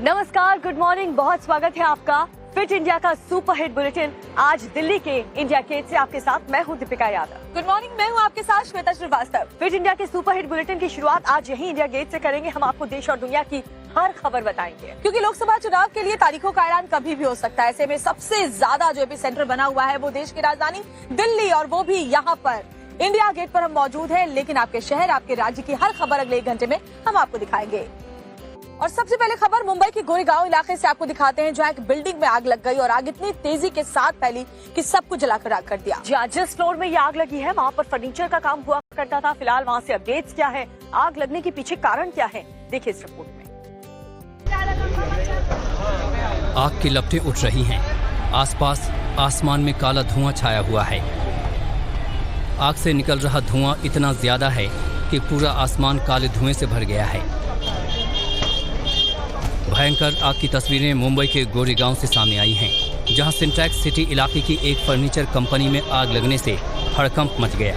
नमस्कार, good morning, बहुत स्वागत है आपका फिट इंडिया का सुपर हिट बुलेटिन। आज दिल्ली के इंडिया गेट से आपके साथ मैं हूं दीपिका यादव। गुड मॉर्निंग, मैं हूं आपके साथ श्वेता श्रीवास्तव। फिट इंडिया के सुपर हिट बुलेटिन की शुरुआत आज यही इंडिया गेट से करेंगे। हम आपको देश और दुनिया की हर खबर बताएंगे, क्योंकि लोकसभा चुनाव के लिए तारीखों का ऐलान कभी भी हो सकता है। ऐसे में सबसे ज्यादा जो एपी सेंटर बना हुआ है वो देश की राजधानी दिल्ली, और वो भी यहाँ पर इंडिया गेट पर हम मौजूद हैं। लेकिन आपके शहर, आपके राज्य की हर खबर अगले 1 घंटे में हम आपको दिखाएंगे। और सबसे पहले खबर मुंबई के गोरेगांव इलाके से आपको दिखाते हैं, जहां एक बिल्डिंग में आग लग गई और आग इतनी तेजी के साथ फैली कि सब कुछ जलाकर राख कर दिया। जिस फ्लोर में ये आग लगी है वहाँ पर फर्नीचर का काम हुआ करता था। फिलहाल वहाँ से अपडेट्स क्या है, आग लगने के पीछे कारण क्या है, देखिए इस रिपोर्ट में। आग की लपटें उठ रही हैं। आसपास आसमान में काला धुआं छाया हुआ है। आग से निकल रहा धुआं इतना ज्यादा है कि पूरा आसमान काले धुएं से भर गया है। भयंकर आग की तस्वीरें मुंबई के गोरेगांव से सामने आई हैं, जहां सिंटैक्स सिटी इलाके की एक फर्नीचर कंपनी में आग लगने से हड़कंप मच गया।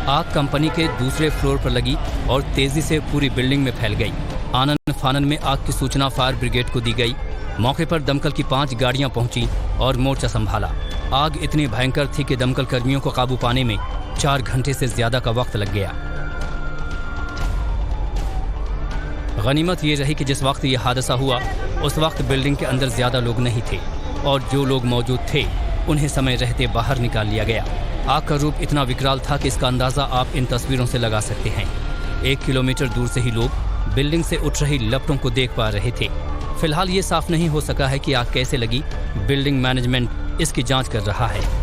आग कंपनी के दूसरे फ्लोर पर लगी और तेजी से पूरी बिल्डिंग में फैल गई। आनन फानन में आग की सूचना फायर ब्रिगेड को दी गई। मौके पर दमकल की 5 गाड़ियां पहुंची और मोर्चा संभाला। आग इतनी भयंकर थी कि दमकल कर्मियों को काबू पाने में 4 घंटे से ज्यादा का वक्त लग गया। गनीमत ये रही कि जिस वक्त ये हादसा हुआ उस वक्त बिल्डिंग के अंदर ज्यादा लोग नहीं थे, और जो लोग मौजूद थे उन्हें समय रहते बाहर निकाल लिया गया। आग का रूप इतना विकराल था कि इसका अंदाजा आप इन तस्वीरों से लगा सकते हैं। 1 किलोमीटर दूर से ही लोग बिल्डिंग से उठ रही लपटों को देख पा रहे थे। फिलहाल ये साफ नहीं हो सका है कि आग कैसे लगी। बिल्डिंग मैनेजमेंट इसकी जांच कर रहा है।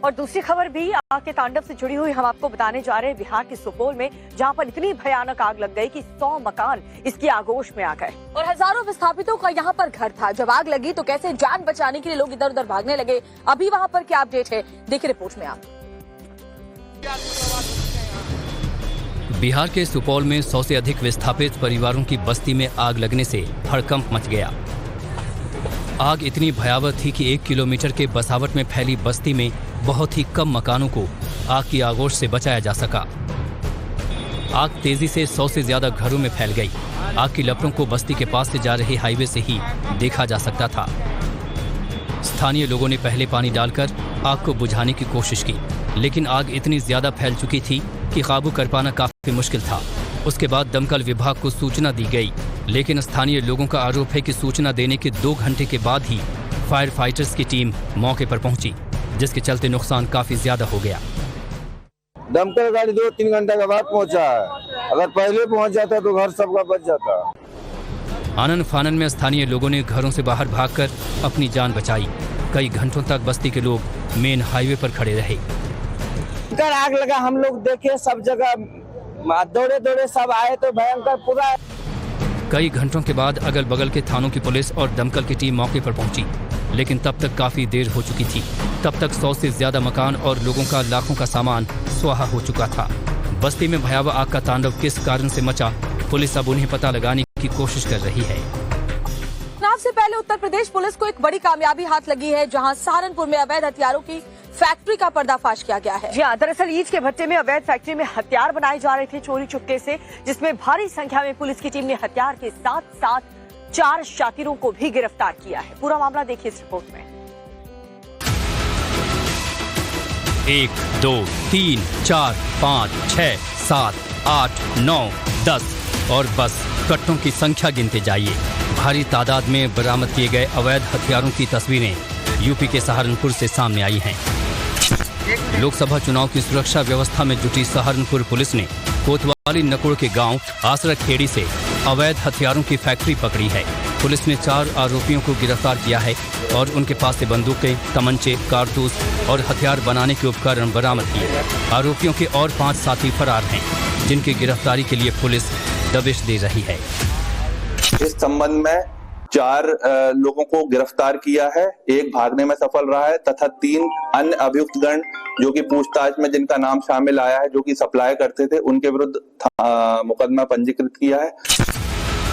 और दूसरी खबर भी आग के तांडव से जुड़ी हुई हम आपको बताने जा रहे हैं। बिहार के सुपौल में, जहां पर इतनी भयानक आग लग गई कि 100 मकान इसकी आगोश में आ गए और हजारों विस्थापितों का यहाँ पर घर था। जब आग लगी तो कैसे जान बचाने के लिए लोग इधर उधर भागने लगे। अभी वहाँ पर क्या अपडेट है, देखिए रिपोर्ट में आप। बिहार के सुपौल में 100 से अधिक विस्थापित परिवारों की बस्ती में आग लगने से हड़कंप मच गया। आग इतनी भयावह थी कि 1 किलोमीटर के बसावट में फैली बस्ती में बहुत ही कम मकानों को आग की आगोश से बचाया जा सका। आग तेजी से 100 से ज्यादा घरों में फैल गई। आग की लपटों को बस्ती के पास से जा रहे हाईवे से ही देखा जा सकता था। स्थानीय लोगों ने पहले पानी डालकर आग को बुझाने की कोशिश की, लेकिन आग इतनी ज्यादा फैल चुकी थी कि काबू कर पाना काफी मुश्किल था। उसके बाद दमकल विभाग को सूचना दी गई, लेकिन स्थानीय लोगों का आरोप है कि सूचना देने के 2 घंटे के बाद ही फायर फाइटर्स की टीम मौके पर पहुंची, जिसके चलते नुकसान काफी ज्यादा हो गया। दमकल गाड़ी 2-3 घंटे के बाद पहुंचा है। अगर पहले पहुंच जाता तो घर सबका बच जाता। आनन फानन में स्थानीय लोगों ने घरों से बाहर भागकर अपनी जान बचाई। कई घंटों तक बस्ती के लोग मेन हाईवे पर खड़े रहे। आग लगा, हम लोग देखे सब जगह, दौड़े दौड़े सब आए तो भयंकर पूरा। कई घंटों के बाद अगल बगल के थानों की पुलिस और दमकल की टीम मौके पर पहुंची, लेकिन तब तक काफी देर हो चुकी थी। तब तक 100 से ज्यादा मकान और लोगों का लाखों का सामान स्वाहा हो चुका था। बस्ती में भयावह आग का तांडव किस कारण से मचा, पुलिस अब उन्हें पता लगाने की कोशिश कर रही है। चुनाव से पहले उत्तर प्रदेश पुलिस को एक बड़ी कामयाबी हाथ लगी है, जहां सहारनपुर में अवैध हथियारों की फैक्ट्री का पर्दाफाश किया गया है। जी हाँ, दरअसल ईंट के भट्टे में अवैध फैक्ट्री में हथियार बनाए जा रहे थे चोरी चुपके से, जिसमें भारी संख्या में पुलिस की टीम ने हथियार के साथ साथ 4 शातिरों को भी गिरफ्तार किया है। पूरा मामला देखिए इस रिपोर्ट में। 1, 2, 3, 4, 5, 6, 7, 8, 9, 10 और बस कट्टों की संख्या गिनते जाइए। भारी तादाद में बरामद किए गए अवैध हथियारों की तस्वीरें यूपी के सहारनपुर से सामने आई हैं। लोकसभा चुनाव की सुरक्षा व्यवस्था में जुटी सहारनपुर पुलिस ने कोतवाली नकुड़ के गांव आसरा खेड़ी से अवैध हथियारों की फैक्ट्री पकड़ी है। पुलिस ने 4 आरोपियों को गिरफ्तार किया है और उनके पास से बंदूकें, तमंचे, कारतूस और हथियार बनाने के उपकरण बरामद किए। आरोपियों के और 5 साथी फरार हैं, जिनकी गिरफ्तारी के लिए पुलिस दबिश दे रही है। इस संबंध में 4 लोगों को गिरफ्तार किया है, 1 भागने में सफल रहा है तथा 3 अन्य अभियुक्तगण जो कि पूछताछ में जिनका नाम शामिल आया है, जो कि सप्लाई करते थे, उनके विरुद्ध मुकदमा पंजीकृत किया है।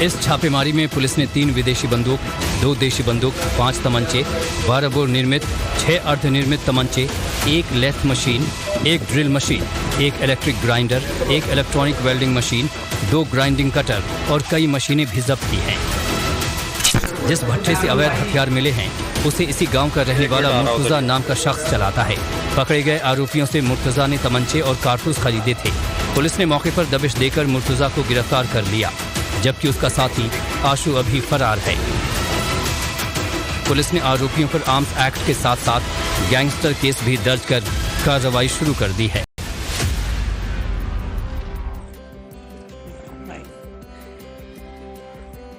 इस छापेमारी में पुलिस ने 3 विदेशी बंदूक, 2 देशी बंदूक, 5 तमंचे, 12 बोर निर्मित, 6 अर्धनिर्मित तमंचे, 1 lathe machine, 1 drill machine, 1 electric grinder, 1 electronic welding machine, 2 grinding cutter और कई मशीनें भी जब्त की हैं। जिस भट्ठे से अवैध हथियार मिले हैं उसे इसी गांव का रहने वाला मुर्तजा नाम का शख्स चलाता है। पकड़े गए आरोपियों से मुर्तजा ने तमंचे और कारतूस खरीदे थे। पुलिस ने मौके पर दबिश देकर मुर्तजा को गिरफ्तार कर लिया, जबकि उसका साथी आशु अभी फरार है। पुलिस ने आरोपियों पर आर्म्स एक्ट के साथ साथ गैंगस्टर केस भी दर्ज कर कार्रवाई शुरू कर दी है।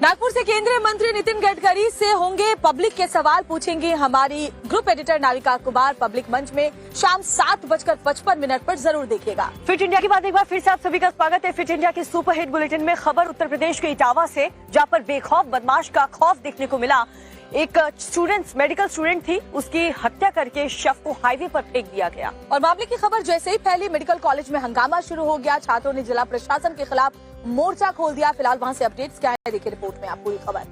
नागपुर से केंद्रीय मंत्री नितिन गडकरी से होंगे पब्लिक के सवाल पूछेंगे हमारी group editor Navika Kumar. Public मंच में शाम 7:55 पर जरूर देखिएगा। फिट इंडिया की बात एक बार फिर से आप सभी का स्वागत है। फिट इंडिया के सुपर हिट बुलेटिन में खबर उत्तर प्रदेश के इटावा से, जहां पर बेखौफ बदमाश का खौफ देखने को मिला। एक मेडिकल स्टूडेंट थी, उसकी हत्या करके शव को हाईवे पर फेंक दिया गया। और मामले की खबर जैसे ही फैली, मेडिकल कॉलेज में हंगामा शुरू हो गया। छात्रों ने जिला प्रशासन के खिलाफ मोर्चा खोल दिया। फिलहाल वहां से अपडेट्स क्या है, देखिए रिपोर्ट में आप पूरी खबर।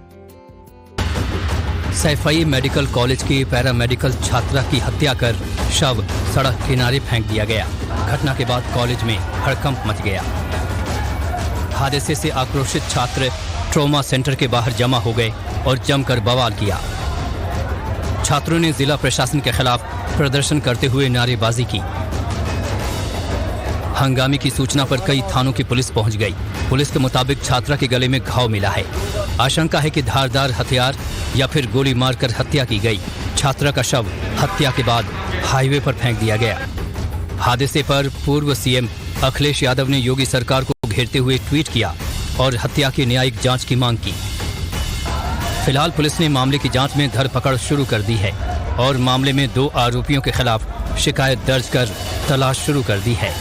सैफई मेडिकल कॉलेज की पैरामेडिकल छात्रा की हत्या कर शव सड़क किनारे फेंक दिया गया। घटना के बाद कॉलेज में हड़कंप मच गया। हादसे से आक्रोशित छात्र ट्रॉमा सेंटर के बाहर जमा हो गए और जमकर बवाल किया। छात्रों ने जिला प्रशासन के खिलाफ प्रदर्शन करते हुए नारेबाजी की। हंगामे की सूचना पर कई थानों की पुलिस पहुंच गई। पुलिस के मुताबिक छात्रा के गले में घाव मिला है। आशंका है कि धारदार हथियार या फिर गोली मारकर हत्या की गई। छात्रा का शव हत्या के बाद हाईवे पर फेंक दिया गया। हादसे पर पूर्व सीएम अखिलेश यादव ने योगी सरकार को घेरते हुए ट्वीट किया और हत्या की न्यायिक जांच की मांग की। फिलहाल पुलिस ने मामले की जांच में धरपकड़ शुरू कर दी है और मामले में 2 आरोपियों के खिलाफ शिकायत दर्ज कर तलाश शुरू कर दी है।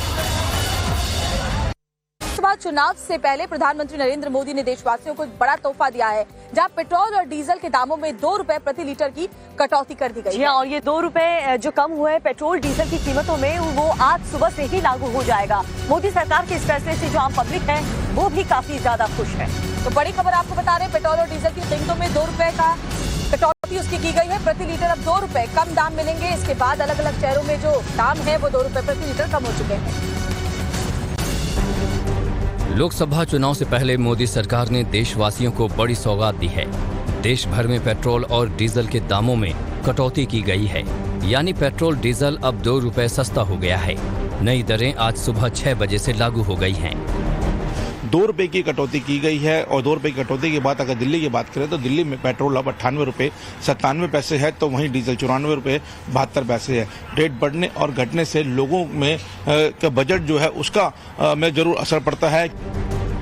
चुनाव से पहले प्रधानमंत्री नरेंद्र मोदी ने देशवासियों को बड़ा तोहफा दिया है, जहां पेट्रोल और डीजल के दामों में 2 रुपए प्रति लीटर की कटौती कर दी गई है। और ये 2 रुपए जो कम हुए पेट्रोल डीजल की कीमतों में, वो आज सुबह से ही लागू हो जाएगा। मोदी सरकार के इस फैसले से जो आम पब्लिक है वो भी काफी ज्यादा खुश है। तो बड़ी खबर आपको बता रहे हैं, पेट्रोल और डीजल की कीमतों में 2 रुपए का कटौती उसकी की गई है। प्रति लीटर अब 2 रुपए कम दाम मिलेंगे। इसके बाद अलग अलग शहरों में जो दाम है वो 2 रुपए प्रति लीटर कम हो चुके हैं। लोकसभा चुनाव से पहले मोदी सरकार ने देशवासियों को बड़ी सौगात दी है। देश भर में पेट्रोल और डीजल के दामों में कटौती की गई है, यानी पेट्रोल डीजल अब 2 रुपए सस्ता हो गया है। नई दरें आज सुबह 6 बजे से लागू हो गई हैं। 2 रुपए की कटौती की गई है और 2 रुपए की कटौती के बाद अगर दिल्ली की बात करें तो दिल्ली में पेट्रोल अब 98 रुपए 97 पैसे है, तो वहीं डीजल 94 रुपए 72 पैसे है। रेट बढ़ने और घटने से लोगों में का बजट जो है उसका में जरूर असर पड़ता है।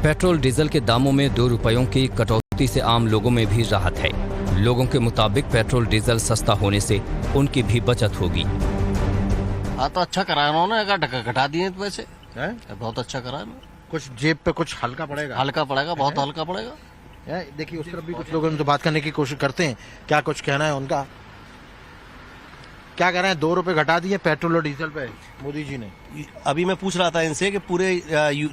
पेट्रोल डीजल के दामों में 2 रुपयों की कटौती से आम लोगों में भी राहत है। लोगों के मुताबिक पेट्रोल डीजल सस्ता होने से उनकी भी बचत होगी। हाँ तो अच्छा कराया उन्होंने, अगर घटा दिए तो पैसे बहुत अच्छा कराया। कुछ जेब पे कुछ हल्का पड़ेगा, हल्का पड़ेगा, बहुत हल्का पड़ेगा। देखिए उस तरफ भी कुछ लोग उनसे बात करने की कोशिश करते हैं, क्या कुछ कहना है उनका, क्या कह रहे हैं। 2 रुपए घटा दिए पेट्रोल और डीजल पे मोदी जी ने। अभी मैं पूछ रहा था इनसे कि पूरे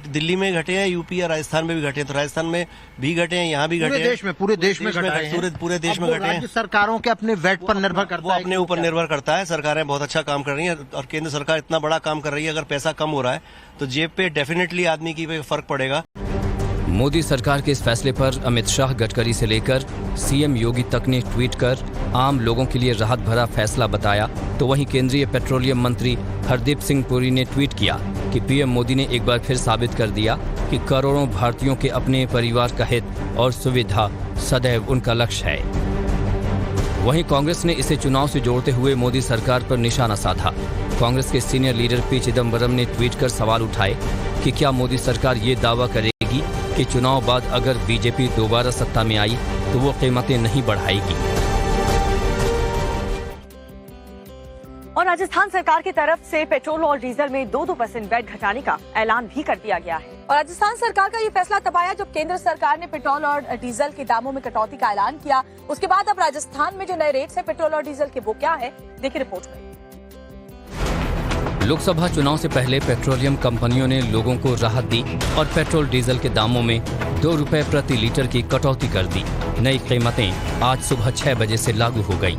दिल्ली में घटे हैं, यूपी या राजस्थान में भी घटे हैं, तो राजस्थान में भी घटे हैं, यहाँ भी घटे हैं, पूरे देश में घटे हैं, पूरे देश में घटे हैं। राज्य सरकारों के अपने वेट पर निर्भर करता है, वो अपने ऊपर निर्भर करता है। सरकारें बहुत अच्छा काम कर रही हैं और केंद्र सरकार इतना बड़ा काम कर रही है। अगर पैसा कम हो रहा है तो जेब पे डेफिनेटली आदमी की फर्क पड़ेगा। मोदी सरकार के इस फैसले पर अमित शाह, गडकरी से लेकर सीएम योगी तक ने ट्वीट कर आम लोगों के लिए राहत भरा फैसला बताया। तो वहीं केंद्रीय पेट्रोलियम मंत्री हरदीप सिंह पुरी ने ट्वीट किया कि पीएम मोदी ने एक बार फिर साबित कर दिया कि करोड़ों भारतीयों के अपने परिवार का हित और सुविधा सदैव उनका लक्ष्य है। वहीं कांग्रेस ने इसे चुनाव से जोड़ते हुए मोदी सरकार पर निशाना साधा। कांग्रेस के सीनियर लीडर पी चिदम्बरम ने ट्वीट कर सवाल उठाए कि क्या मोदी सरकार ये दावा करेगी कि चुनाव बाद अगर बीजेपी दोबारा सत्ता में आई तो वो कीमतें नहीं बढ़ाएगी। और राजस्थान सरकार की तरफ से पेट्रोल और डीजल में 2% वैट घटाने का ऐलान भी कर दिया गया है। और राजस्थान सरकार का ये फैसला तब आया जब केंद्र सरकार ने पेट्रोल और डीजल के दामों में कटौती का ऐलान किया। उसके बाद अब राजस्थान में जो नए रेट्स है पेट्रोल और डीजल के, वो क्या है, देखिए रिपोर्ट में। लोकसभा चुनाव से पहले पेट्रोलियम कंपनियों ने लोगों को राहत दी और पेट्रोल डीजल के दामों में 2 रुपए प्रति लीटर की कटौती कर दी। नई कीमतें आज सुबह 6 बजे से लागू हो गई।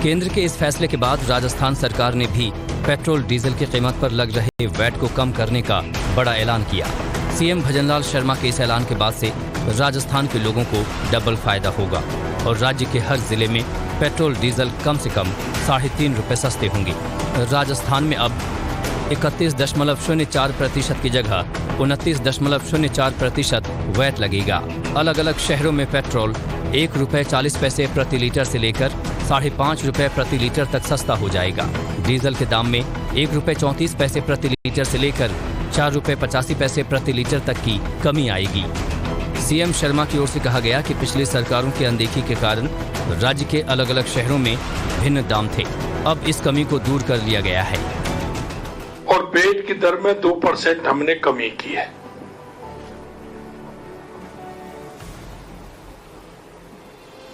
केंद्र के इस फैसले के बाद राजस्थान सरकार ने भी पेट्रोल डीजल की कीमत पर लग रहे वैट को कम करने का बड़ा ऐलान किया। सीएम भजनलाल शर्मा के इस ऐलान के बाद से राजस्थान के लोगों को डबल फायदा होगा और राज्य के हर जिले में पेट्रोल डीजल कम से कम 3.5 रुपए सस्ते होंगे। राजस्थान में अब 31.04% की जगह 29.04% वैट लगेगा। अलग अलग शहरों में पेट्रोल 1 रुपए 40 पैसे प्रति लीटर से लेकर 5.5 रुपए प्रति लीटर तक सस्ता हो जाएगा। डीजल के दाम में 1 रुपए 34 पैसे प्रति लीटर से लेकर 4 रुपए 85 पैसे प्रति लीटर तक की कमी आएगी। सीएम शर्मा की ओर से कहा गया कि पिछली सरकारों की अनदेखी के कारण राज्य के अलग अलग शहरों में भिन्न दाम थे। अब इस कमी को दूर कर लिया गया है और वैट की दर में 2% हमने कमी की है।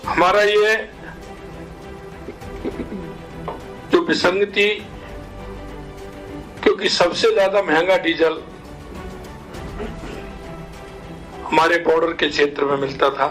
हमारा ये जो विसंगति, क्योंकि सबसे ज्यादा महंगा डीजल हमारे बॉर्डर के क्षेत्र में मिलता था।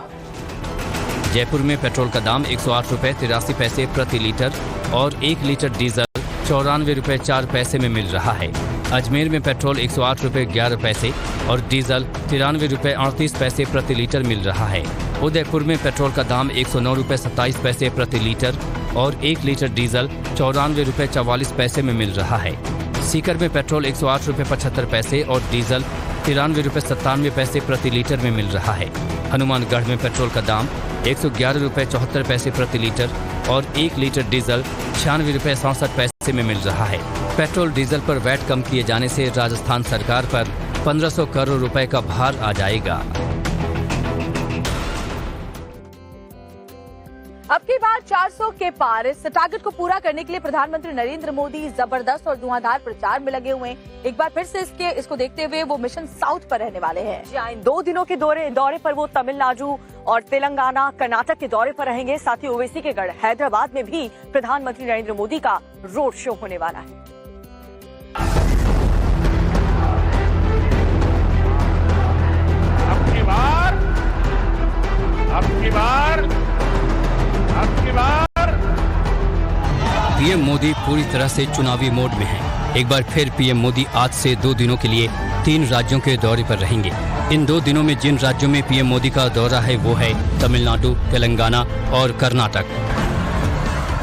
जयपुर में पेट्रोल का दाम 108 रुपए 83 पैसे प्रति लीटर और 1 लीटर डीजल 94 रुपए 4 पैसे में मिल रहा है। अजमेर में पेट्रोल 108 रुपए 11 पैसे और डीजल 93 रुपए 38 पैसे प्रति लीटर मिल रहा है। उदयपुर में पेट्रोल का दाम 109 रुपए 27 पैसे प्रति लीटर और 1 लीटर डीजल 94 रुपए 44 पैसे में मिल रहा है। सीकर में पेट्रोल 108 रुपए 75 पैसे और डीजल 93 रुपए 97 पैसे प्रति लीटर में मिल रहा है। हनुमानगढ़ में पेट्रोल का दाम 111 रुपए 74 पैसे प्रति लीटर और 1 लीटर डीजल 96 रुपए 67 पैसे में मिल रहा है। पेट्रोल डीजल पर वैट कम किए जाने से राजस्थान सरकार पर 1500 करोड़ रुपए का भार आ जाएगा। अब की बार 400 के पार इस टारगेट को पूरा करने के लिए प्रधानमंत्री नरेंद्र मोदी जबरदस्त और धुआंधार प्रचार में लगे हुए हैं। एक बार फिर से इसको देखते हुए वो मिशन साउथ पर रहने वाले हैं। इन 2 दिनों के दौरे पर वो तमिलनाडु और तेलंगाना, कर्नाटक के दौरे पर रहेंगे। साथ ही ओवैसी के गढ़ हैदराबाद में भी प्रधानमंत्री नरेंद्र मोदी का रोड शो होने वाला है। पीएम मोदी पूरी तरह से चुनावी मोड में हैं। एक बार फिर पीएम मोदी आज से 2 दिनों के लिए 3 राज्यों के दौरे पर रहेंगे। इन 2 दिनों में जिन राज्यों में पीएम मोदी का दौरा है वो है तमिलनाडु, तेलंगाना और कर्नाटक।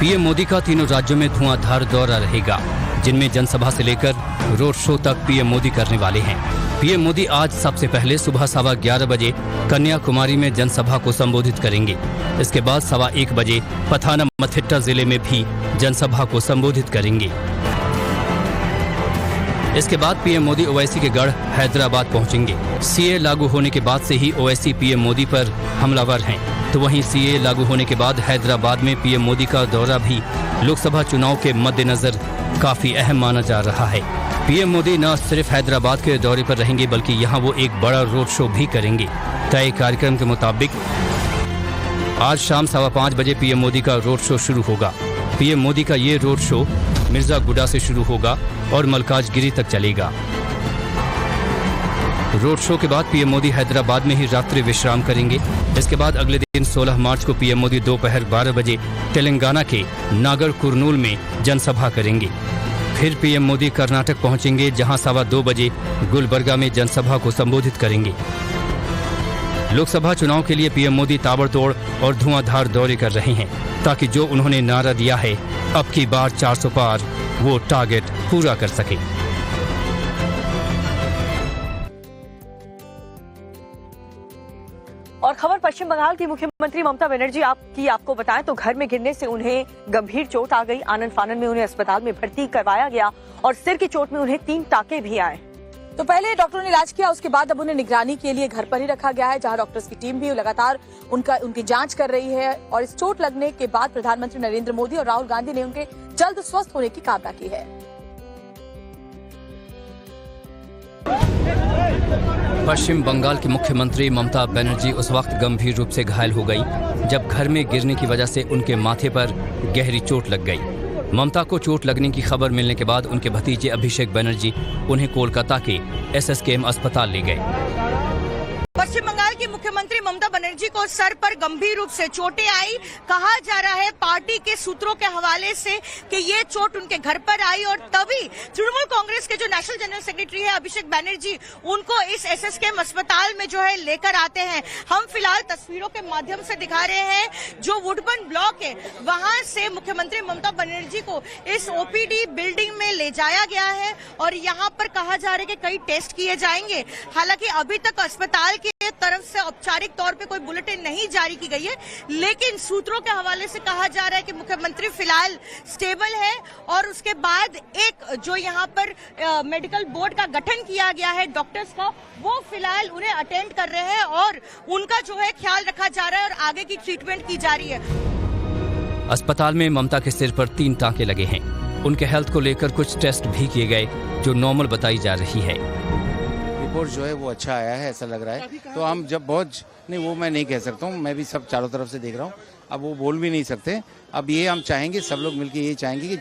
पीएम मोदी का तीनों राज्यों में धुआंधार दौरा रहेगा, जिनमें जनसभा से लेकर रोड शो तक पीएम मोदी करने वाले हैं। पीएम मोदी आज सबसे पहले सुबह 11:15 बजे कन्याकुमारी में जनसभा को संबोधित करेंगे। इसके बाद 1:15 बजे पथानमथिट्टा जिले में भी जनसभा को संबोधित करेंगे। इसके बाद पीएम मोदी ओवैसी के गढ़ हैदराबाद पहुंचेंगे। सीए लागू होने के बाद से ही ओवैसी पीएम मोदी पर हमलावर हैं, तो वहीं सीए लागू होने के बाद हैदराबाद में पीएम मोदी का दौरा भी लोकसभा चुनाव के मद्देनजर काफी अहम माना जा रहा है। पीएम मोदी न सिर्फ हैदराबाद के दौरे पर रहेंगे बल्कि यहां वो एक बड़ा रोड शो भी करेंगे। तय कार्यक्रम के मुताबिक आज शाम 5:15 बजे पीएम मोदी का रोड शो शुरू होगा। पीएम मोदी का ये रोड शो मिर्जागुडा से शुरू होगा और मलकाजगिरी तक चलेगा। रोड शो के बाद पीएम मोदी हैदराबाद में ही रात्रि विश्राम करेंगे। इसके बाद अगले दिन 16 मार्च को पीएम मोदी दोपहर 12 बजे तेलंगाना के नागर कुरनूल में जनसभा करेंगे। फिर पीएम मोदी कर्नाटक पहुंचेंगे, जहां 2:15 बजे गुलबर्गा में जनसभा को संबोधित करेंगे। लोकसभा चुनाव के लिए पीएम मोदी ताबड़तोड़ और धुआंधार दौरे कर रहे हैं, ताकि जो उन्होंने नारा दिया है अब की बार 400 पार, वो टारगेट पूरा कर सके। और खबर पश्चिम बंगाल की मुख्यमंत्री ममता बनर्जी आपको बताएं तो घर में गिरने से उन्हें गंभीर चोट आ गई। आनन फानन में उन्हें अस्पताल में भर्ती करवाया गया और सिर की चोट में उन्हें 3 टाके भी आए। तो पहले डॉक्टरों ने इलाज किया, उसके बाद अब उन्हें निगरानी के लिए घर पर ही रखा गया है, जहां डॉक्टर्स की टीम भी लगातार उनकी जांच कर रही है। और इस चोट लगने के बाद प्रधानमंत्री नरेंद्र मोदी और राहुल गांधी ने उनके जल्द स्वस्थ होने की कामना की है। पश्चिम बंगाल की मुख्यमंत्री ममता बनर्जी उस वक्त गंभीर रूप से घायल हो गई जब घर में गिरने की वजह से उनके माथे पर गहरी चोट लग गई। ममता को चोट लगने की खबर मिलने के बाद उनके भतीजे अभिषेक बनर्जी उन्हें कोलकाता के एसएसकेएम अस्पताल ले गए। पश्चिम बंगाल की मुख्यमंत्री ममता बनर्जी को सर पर गंभीर रूप से चोटें आई। कहा जा रहा है पार्टी के सूत्रों के हवाले से कि ये चोट उनके घर पर आई और तभी तृणमूल कांग्रेस के जो नेशनल जनरल सेक्रेटरी है अभिषेक बनर्जी उनको इस एसएसकेएम अस्पताल में जो है लेकर आते हैं। हम फिलहाल तस्वीरों के माध्यम से दिखा रहे हैं जो वुडबर्न ब्लॉक है वहां से मुख्यमंत्री ममता बनर्जी को इस ओपीडी बिल्डिंग में ले जाया गया है और यहाँ पर कहा जा रहा है कि कई टेस्ट किए जाएंगे। हालांकि अभी तक अस्पताल की तरफ से औपचारिक तौर पे कोई बुलेटिन नहीं जारी की गई है, लेकिन सूत्रों के हवाले से कहा जा रहा है कि मुख्यमंत्री फिलहाल स्टेबल है और उसके बाद एक जो यहाँ पर मेडिकल बोर्ड का गठन किया गया है डॉक्टर्स का, वो फिलहाल उन्हें अटेंड कर रहे हैं और उनका जो है ख्याल रखा जा रहा है और आगे की ट्रीटमेंट की जा रही है। अस्पताल में ममता के सिर पर 3 टांके लगे हैं। उनके हेल्थ को लेकर कुछ टेस्ट भी किए गए जो नॉर्मल बताई जा रही है। रिपोर्ट जो है वो अच्छा आया है, ऐसा लग रहा है। तो हम जब बहुत नहीं, वो मैं नहीं कह सकता हूँ, मैं भी सब चारों तरफ से देख रहा हूँ, अब वो बोल भी नहीं सकते। अब ये हम चाहेंगे, सब लोग मिलकर ये चाहेंगे कि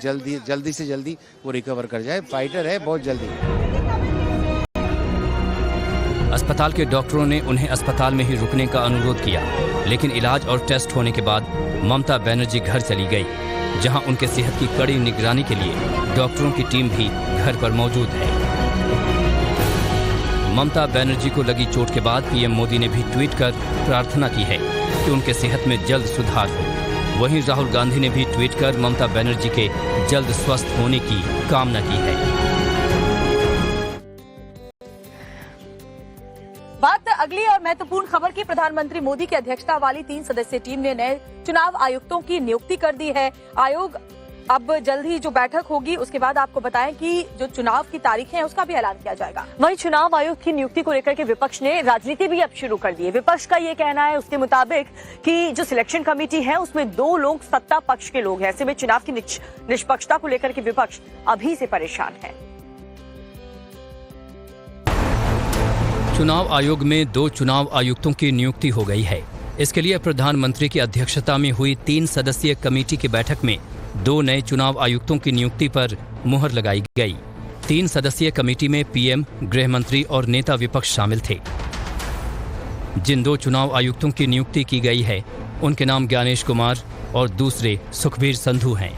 जल्दी से जल्दी वो रिकवर कर जाए। फाइटर है बहुत जल्दी। अस्पताल के डॉक्टरों ने उन्हें अस्पताल में ही रुकने का अनुरोध किया, लेकिन इलाज और टेस्ट होने के बाद ममता बनर्जी घर चली गई, जहां उनके सेहत की कड़ी निगरानी के लिए डॉक्टरों की टीम भी घर पर मौजूद है। ममता बनर्जी को लगी चोट के बाद पीएम मोदी ने भी ट्वीट कर प्रार्थना की है कि उनके सेहत में जल्द सुधार हो। वहीं राहुल गांधी ने भी ट्वीट कर ममता बनर्जी के जल्द स्वस्थ होने की कामना की है। बात अगली और महत्वपूर्ण खबर की। प्रधानमंत्री मोदी की अध्यक्षता वाली 3 सदस्यीय टीम ने नए चुनाव आयुक्तों की नियुक्ति कर दी है। आयोग अब जल्द ही जो बैठक होगी उसके बाद आपको बताएं कि जो चुनाव की तारीख है उसका भी ऐलान किया जाएगा। वहीं चुनाव आयोग की नियुक्ति को लेकर के विपक्ष ने राजनीति भी अब शुरू कर दी है। विपक्ष का ये कहना है उसके मुताबिक कि जो सिलेक्शन कमेटी है उसमें 2 लोग सत्ता पक्ष के लोग हैं। ऐसे में चुनाव की निष्पक्षता को लेकर के विपक्ष अभी से परेशान है। चुनाव आयोग में 2 चुनाव आयुक्तों की नियुक्ति हो गई है। इसके लिए प्रधानमंत्री की अध्यक्षता में हुई 3 सदस्यीय कमेटी की बैठक में 2 नए चुनाव आयुक्तों की नियुक्ति पर मुहर लगाई गई। 3 सदस्यीय कमेटी में पीएम, गृह मंत्री और नेता विपक्ष शामिल थे। जिन 2 चुनाव आयुक्तों की नियुक्ति की गई है उनके नाम ज्ञानेश कुमार और दूसरे सुखबीर संधू हैं।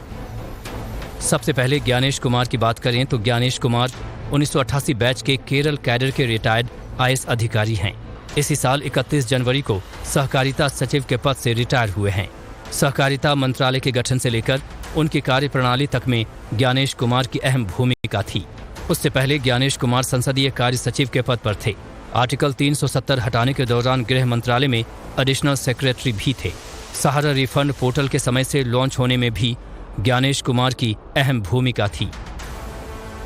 सबसे पहले ज्ञानेश कुमार की बात करें तो ज्ञानेश कुमार 1988 बैच के केरल कैडर के रिटायर्ड आईएएस अधिकारी हैं। इसी साल 31 जनवरी को सहकारिता सचिव के पद से रिटायर हुए हैं। सहकारिता मंत्रालय के गठन से लेकर उनकी कार्यप्रणाली तक में ज्ञानेश कुमार की अहम भूमिका थी। उससे पहले ज्ञानेश कुमार संसदीय कार्य सचिव के पद पर थे। आर्टिकल 370 हटाने के दौरान गृह मंत्रालय में एडिशनल सेक्रेटरी भी थे। सहारा रिफंड पोर्टल के समय से लॉन्च होने में भी ज्ञानेश कुमार की अहम भूमिका थी।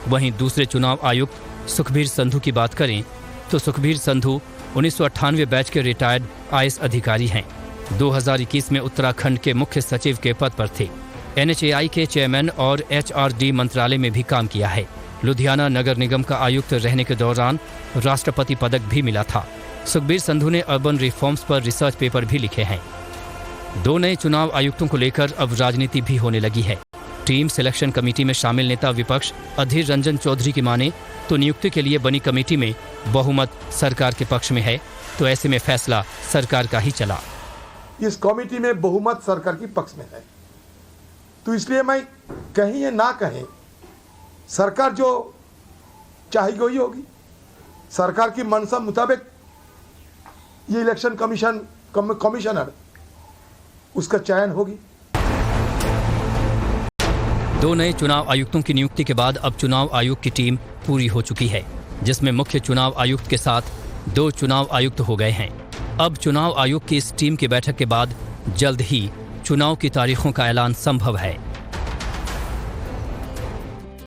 वहीं दूसरे चुनाव आयुक्त सुखबीर संधू की बात करें तो सुखबीर संधू 1998 बैच के रिटायर्ड आईएएस अधिकारी हैं। 2021 में उत्तराखंड के मुख्य सचिव के पद पर थे। एनएचएआई के चेयरमैन और एचआरडी मंत्रालय में भी काम किया है। लुधियाना नगर निगम का आयुक्त रहने के दौरान राष्ट्रपति पदक भी मिला था। सुखबीर संधू ने अर्बन रिफॉर्म्स पर रिसर्च पेपर भी लिखे हैं। 2 नए चुनाव आयुक्तों को लेकर अब राजनीति भी होने लगी है। टीम सिलेक्शन कमेटी में शामिल नेता विपक्ष अधीर रंजन चौधरी की माने तो नियुक्ति के लिए बनी कमेटी में बहुमत सरकार के पक्ष में है, तो ऐसे में फैसला सरकार का ही चला। इस कमेटी में बहुमत सरकार के पक्ष में है, तो इसलिए मैं कहीं या ना कहें सरकार जो चाहेगी वही होगी। सरकार की मंशा मुताबिक ये इलेक्शन कमिश्नर उसका चयन होगी। 2 नए चुनाव आयुक्तों की नियुक्ति के बाद अब चुनाव आयोग की टीम पूरी हो चुकी है, जिसमें मुख्य चुनाव आयुक्त के साथ 2 चुनाव आयुक्त हो गए हैं। अब चुनाव आयोग की इस टीम की बैठक के बाद जल्द ही चुनाव की तारीखों का ऐलान संभव है।